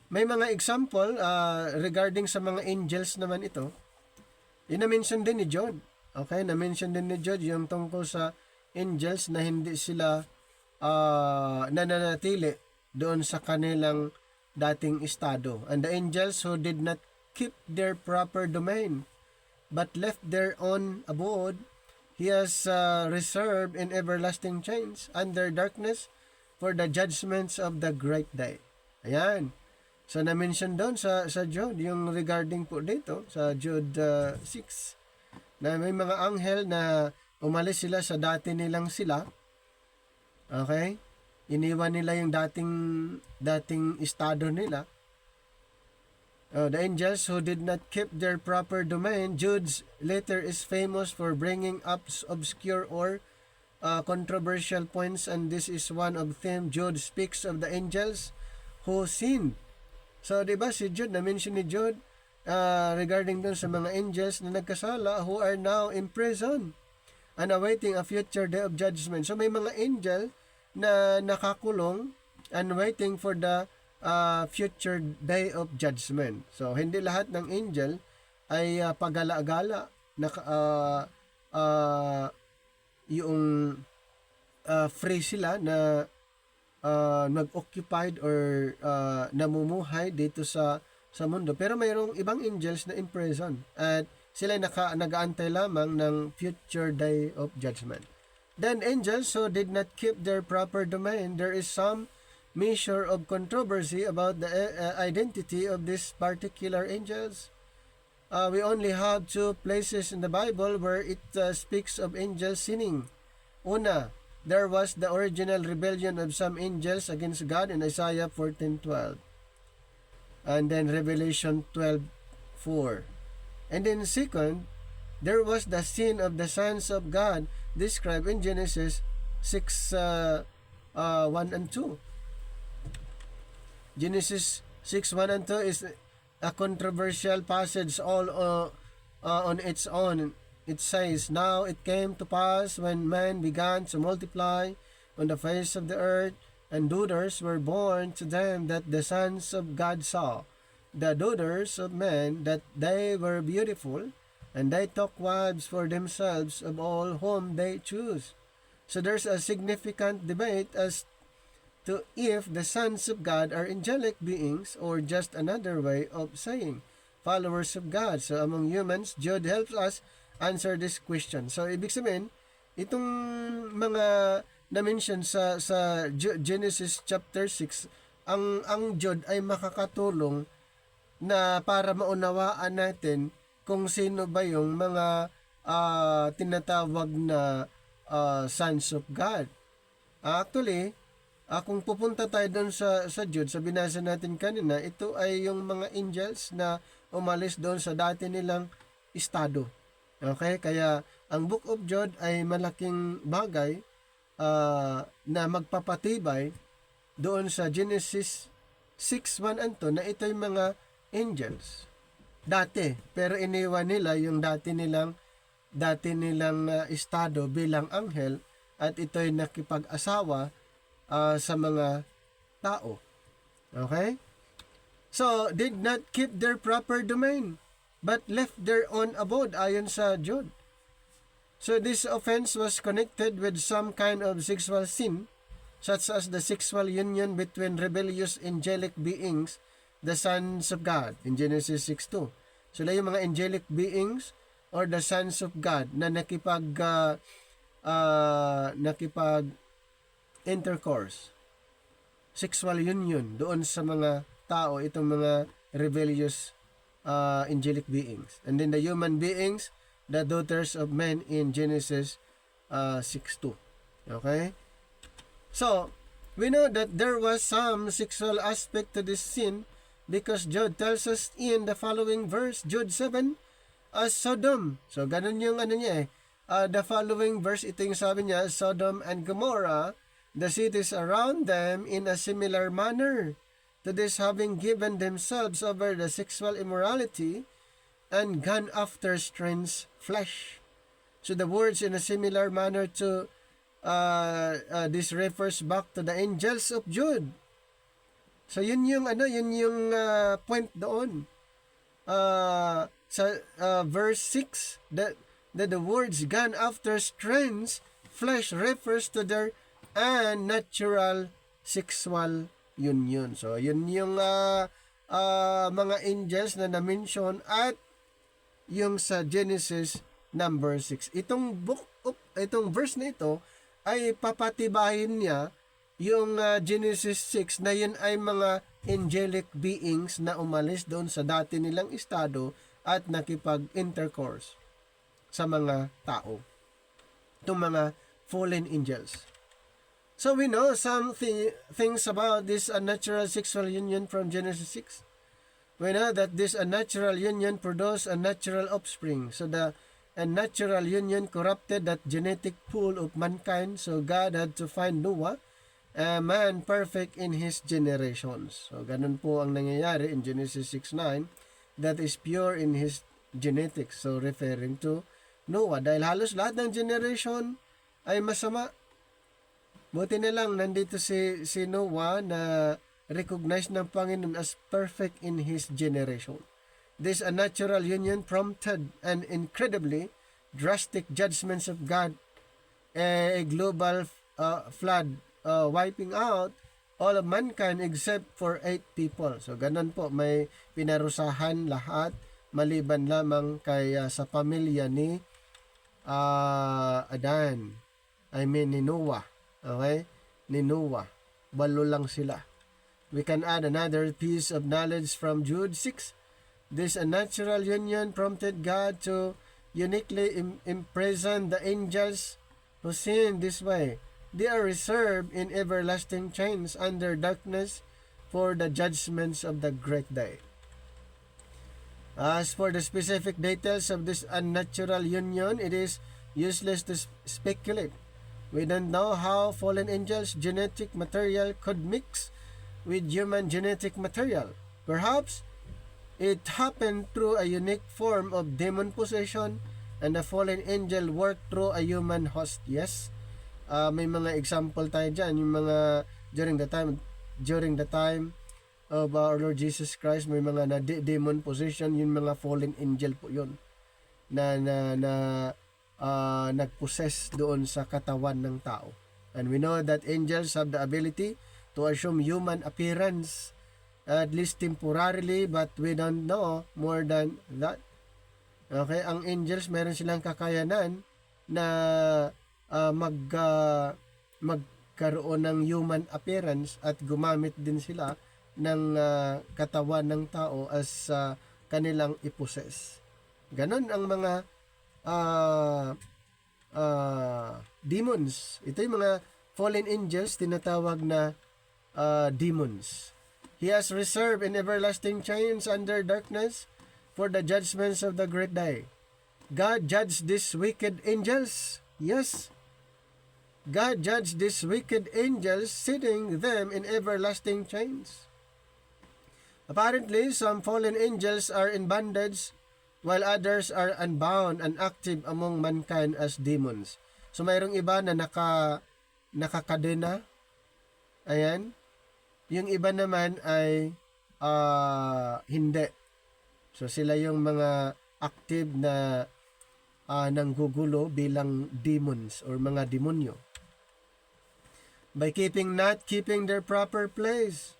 may mga example regarding sa mga angels naman ito. Na-mention din ni John. Okay, na-mention din ni John yung tungkol sa angels na hindi sila nananatili doon sa kanilang dating estado. And the angels who did not keep their proper domain but left their own abode, he has reserved in everlasting chains under darkness for the judgments of the great day. Ayan. So, na-mention doon sa Jude, yung regarding po dito, sa Jude 6, na may mga anghel na umalis sila sa dati nilang sila. Okay? Iniwan nila yung dating estado nila. The angels who did not keep their proper domain. Jude's letter is famous for bringing up obscure or controversial points, and this is one of them. Jude speaks of the angels who sinned. So, di ba si Jude, na-mention ni Jude regarding dun sa mga angels na nagkasala who are now in prison and awaiting a future day of judgment. So, may mga angel na nakakulong and waiting for the future day of judgment. So, hindi lahat ng angel ay pagala-gala na yung free sila na nag-occupied or namumuhay dito sa mundo. Pero mayroong ibang angels na in prison at sila nag-aantay lamang ng future day of judgment. Then angels who did not keep their proper domain, there is some measure of controversy about the identity of these particular angels. We only have two places in the Bible where it speaks of angels sinning. Una, there was the original rebellion of some angels against God in Isaiah 14:12. And then Revelation 12:4. And then second, there was the sin of the sons of God described in Genesis 6:1 and 2. Genesis 6:1 and 2 is a controversial passage all on its own. It says, "Now it came to pass when man began to multiply on the face of the earth, and daughters were born to them, that the sons of God saw, the daughters of men, that they were beautiful, and they took wives for themselves of all whom they choose." So there's a significant debate as to if the sons of God are angelic beings or just another way of saying followers of God. So among humans, Jude helps us answer this question. So ibig sabihin, itong mga na-mention sa Genesis chapter 6, ang Jude ay makakatulong na para maunawaan natin kung sino ba yung mga tinatawag na sons of God. Actually, kung pupunta tayo doon sa Jude, sa binasa natin kanina, ito ay yung mga angels na umalis doon sa dati nilang estado. Okay? Kaya ang Book of Jude ay malaking bagay na magpapatibay doon sa Genesis 6:1 and 2 na ito'y mga angels. Dati, pero iniwan nila yung dati nilang estado bilang anghel at ito'y nakipag-asawa sa mga tao. Okay? So, did not keep their proper domain, but left their own abode, ayon sa Jude. So, this offense was connected with some kind of sexual sin, such as the sexual union between rebellious angelic beings, the sons of God, in Genesis 6:2. So, yung mga angelic beings or the sons of God na nakipag intercourse, sexual union doon sa mga tao, itong mga rebellious angelic beings. And then the human beings, the daughters of men in Genesis 6:2. Okay? So, we know that there was some sexual aspect to this sin because Jude tells us in the following verse, Jude 7, as Sodom. So, ganun yung niya eh. The following verse, ito yung sabi niya, Sodom and Gomorrah, the cities around them in a similar manner to this, having given themselves over the sexual immorality and gone after strange flesh. So the words in a similar manner to this refers back to the angels of Jude. So yun yung point doon. Sa verse 6, that the words gone after strange flesh refers to their unnatural sexual union. So yun yung mga angels na na-mention at yung sa Genesis number 6. Itong verse na ito ay papatibayin niya yung Genesis 6 na yun ay mga angelic beings na umalis doon sa dati nilang estado at nakipag-intercourse sa mga tao. Itong mga fallen angels. So we know some things about this unnatural sexual union from Genesis 6. We know that this unnatural union produced a natural offspring. So the unnatural union corrupted that genetic pool of mankind. So God had to find Noah, a man perfect in his generations. So ganun po ang nangyayari in Genesis 6:9, that is pure in his genetics. So referring to Noah. Dahil halos lahat ng generation ay masama. Buti na lang nandito si Noah na recognize ng Panginoon as perfect in his generation. This unnatural union prompted an incredibly drastic judgments of God, a global flood wiping out all of mankind except for 8 people. So ganun po, may pinarusahan lahat maliban lamang kay sa pamilya ni Adan. Ni Noah. Okay? Ni Noah. 8 lang sila. We can add another piece of knowledge from Jude 6. This unnatural union prompted God to uniquely imprison the angels who sinned this way. They are reserved in everlasting chains under darkness for the judgments of the great day. As for the specific details of this unnatural union, it is useless to speculate. We don't know how fallen angels' genetic material could mix with human genetic material. Perhaps it happened through a unique form of demon possession and the fallen angel worked through a human host. Yes, may mga example tayo dyan, yung mga during the time of our Lord Jesus Christ, may mga na demon possession, yung mga fallen angel po yun na nagpossess doon sa katawan ng tao. And we know that angels have the ability to assume human appearance, at least temporarily, but we don't know more than that. Okay, ang angels meron silang kakayanan na magkaroon ng human appearance at gumamit din sila ng katawan ng tao as kanilang iposes. Ganon ang mga demons. Ito yung mga fallen angels, tinatawag na demons. He has reserved in everlasting chains under darkness for the judgments of the great day. God judged these wicked angels. Yes. God judged these wicked angels, sitting them in everlasting chains. Apparently, some fallen angels are in bondage, while others are unbound and active among mankind as demons. So, mayroong iba na nakakadena. Ayan. Yung iba naman ay hindi. So, sila yung mga active na nanggugulo bilang demons or mga demonyo. By not keeping their proper place,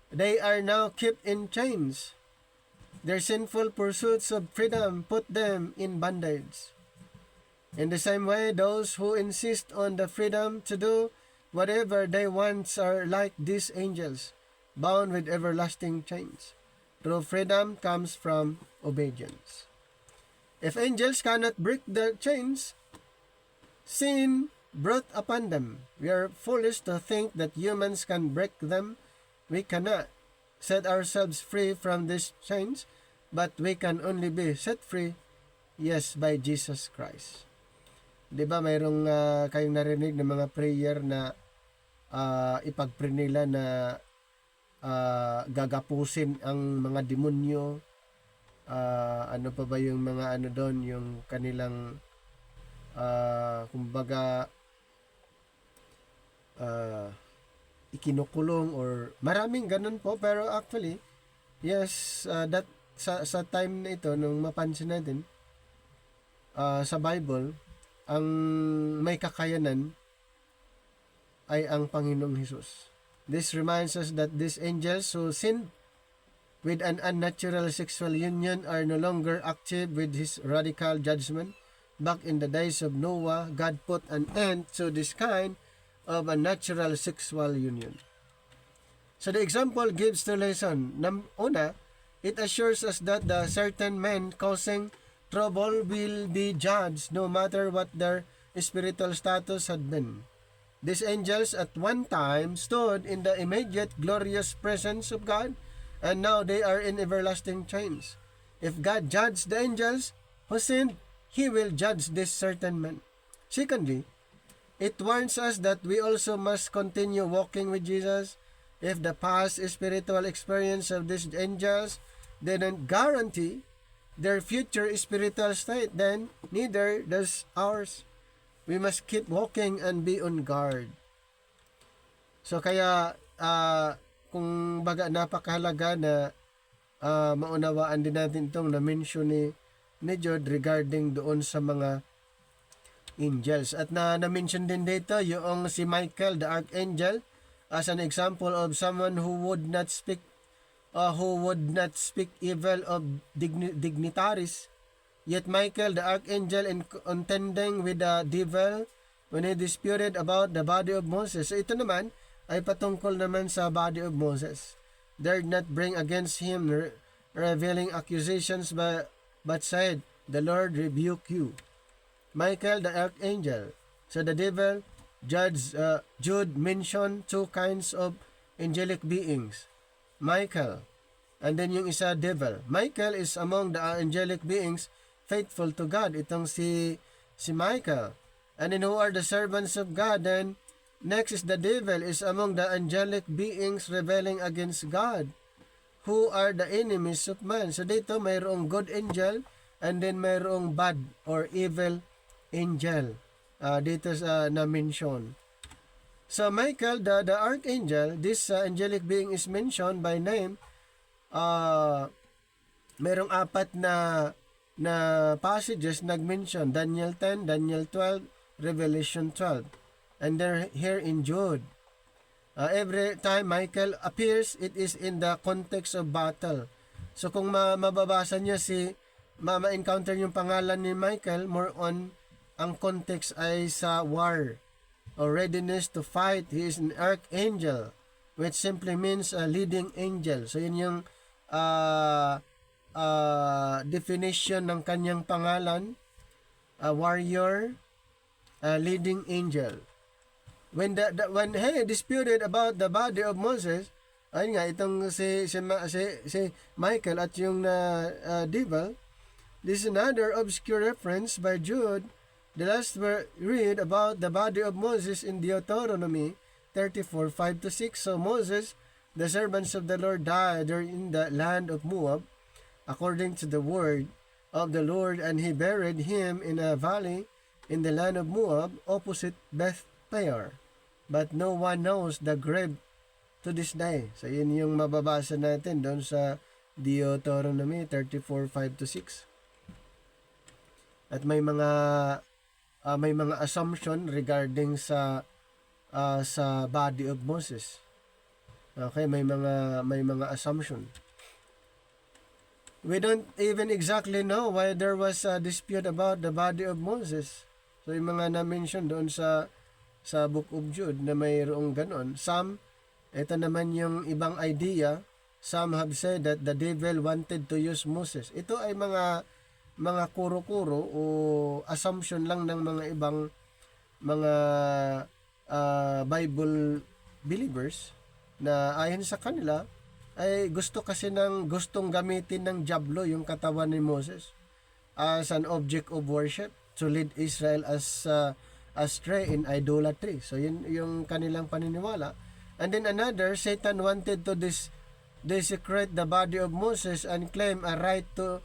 they are now kept in chains. Their sinful pursuits of freedom put them in bondage. In the same way, those who insist on the freedom to do whatever they want are like these angels, bound with everlasting chains. True freedom comes from obedience. If angels cannot break their chains, sin brought upon them. We are foolish to think that humans can break them. We cannot set ourselves free from these chains, but we can only be set free, yes, by Jesus Christ. Diba mayroong kayong narinig na mga prayer na ipag-pray nila na gagapusin ang mga demonyo, ano pa ba yung mga ano doon, yung kanilang kumbaga ikinukulong or maraming ganun po. Pero actually, yes, that sa time na ito, nung mapansin natin, sa Bible, ang may kakayanan ay ang Panginoong Hesus. This reminds us that these angels who sinned with an unnatural sexual union are no longer active with His radical judgment. Back in the days of Noah, God put an end to this kind of unnatural sexual union. So the example gives the lesson. Una, it assures us that the certain men causing trouble will be judged no matter what their spiritual status had been. These angels at one time stood in the immediate glorious presence of God, and now they are in everlasting chains. If God judged the angels who sinned, He will judge this certain men. Secondly, it warns us that we also must continue walking with Jesus. If the past spiritual experience of these angels didn't guarantee their future spiritual state, then neither does ours. We must keep walking and be on guard. So kaya, kung baga napakahalaga na maunawaan din natin itong na-mention ni Jude regarding doon sa mga angels. At na-mention din dito yung si Michael, the archangel, as an example of someone who would not speak evil of dignitaries. Yet Michael, the archangel, in contending with the devil when he disputed about the body of Moses. So ito naman ay patungkol naman sa body of Moses. Dared not bring against him revealing accusations, but said, "The Lord rebuke you." Michael, the archangel. So the devil, Jude mentioned two kinds of angelic beings. Michael, and then yung isa, devil. Michael is among the angelic beings faithful to God. Itong si Michael. And then who are the servants of God? Then next is the devil, is among the angelic beings rebelling against God, who are the enemies of man. So dito mayroong good angel and then mayroong bad or evil angel. Dito sa na-mention. So Michael, the archangel, this angelic being is mentioned by name. Mayroong apat na passages nag-mention. Daniel 10, Daniel 12, Revelation 12. And they're here in Jude. Every time Michael appears, it is in the context of battle. So kung mababasa niya ma-encounter yung pangalan ni Michael, more on ang context ay sa war or readiness to fight. He is an archangel, which simply means a leading angel. So yun yung definition ng kanyang pangalan, a warrior, a leading angel. When he disputed about the body of Moses, ayun nga itong si Michael at yung devil, this is another obscure reference by Jude. The last we read about the body of Moses in Deuteronomy 34:5-6. So Moses, the servants of the Lord, died in the land of Moab, according to the word of the Lord, and he buried him in a valley in the land of Moab, opposite Beth Peor. But no one knows the grave to this day. So yun yung mababasa natin doon sa Deuteronomy 34:5-6. At may mga assumption regarding sa body of Moses. Okay, may mga assumption. We don't even exactly know why there was a dispute about the body of Moses. So yung mga na-mention doon sa Book of Jude na mayroong ganon. Ito naman yung ibang idea. Some have said that the devil wanted to use Moses. Ito ay mga kuro-kuro o assumption lang ng mga ibang mga Bible believers na ayon sa kanila ay gustong gamitin ng diablo yung katawan ni Moses as an object of worship to lead Israel astray in idolatry. So yun yung kanilang paniniwala. And then another, Satan wanted to desecrate the body of Moses and claim a right to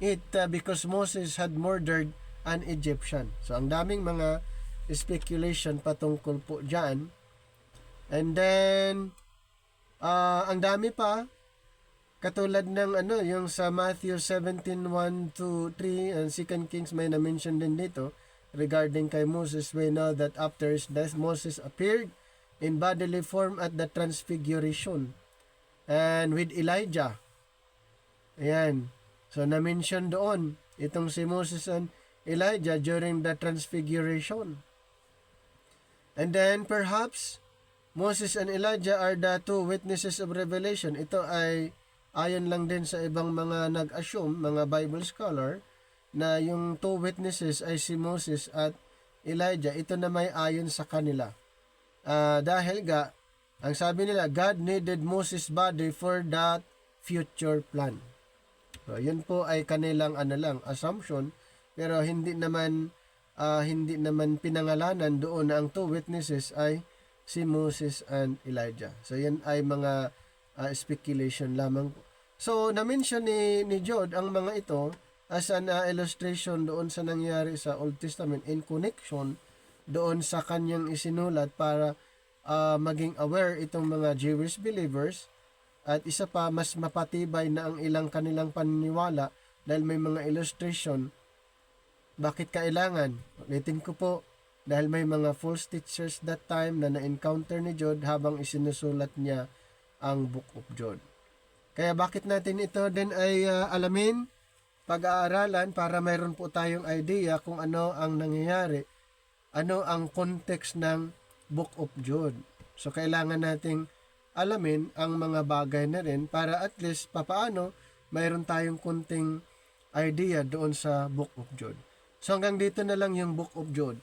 it because Moses had murdered an Egyptian. So ang daming mga speculation patungkol po dyan. And then, ang dami pa, katulad ng yung sa Matthew 17:1 to 3 and 2 Kings may na-mention din dito regarding kay Moses. We know that after his death, Moses appeared in bodily form at the transfiguration and with Elijah. Ayan. So, na-mention doon itong si Moses and Elijah during the transfiguration. And then, perhaps, Moses and Elijah are the two witnesses of Revelation. Ito ay ayon lang din sa ibang mga nag-assume, mga Bible scholar, na yung two witnesses ay si Moses at Elijah. Ito na may ayon sa kanila. Dahil ang sabi nila, God needed Moses' body for that future plan. So, yun po ay kanilang assumption, pero hindi naman pinangalanan doon na ang two witnesses ay si Moses and Elijah. So, yan ay mga speculation lamang. So, na-mention ni Jod ang mga ito as an illustration doon sa nangyari sa Old Testament in connection doon sa kanyang isinulat para maging aware itong mga Jewish believers. At isa pa, mas mapatibay na ang ilang kanilang paniniwala dahil may mga illustration. Bakit kailangan? Ulitin ko po, dahil may mga false teachers that time na na-encounter ni Jod habang isinusulat niya ang Book of Jod. Kaya bakit natin ito din ay alamin, pag-aaralan para mayroon po tayong idea kung ano ang nangyayari, ano ang context ng Book of Jod. So kailangan nating alamin ang mga bagay na rin para at least papaano mayroon tayong kunting idea doon sa Book of Jod. So hanggang dito na lang yung Book of Jod.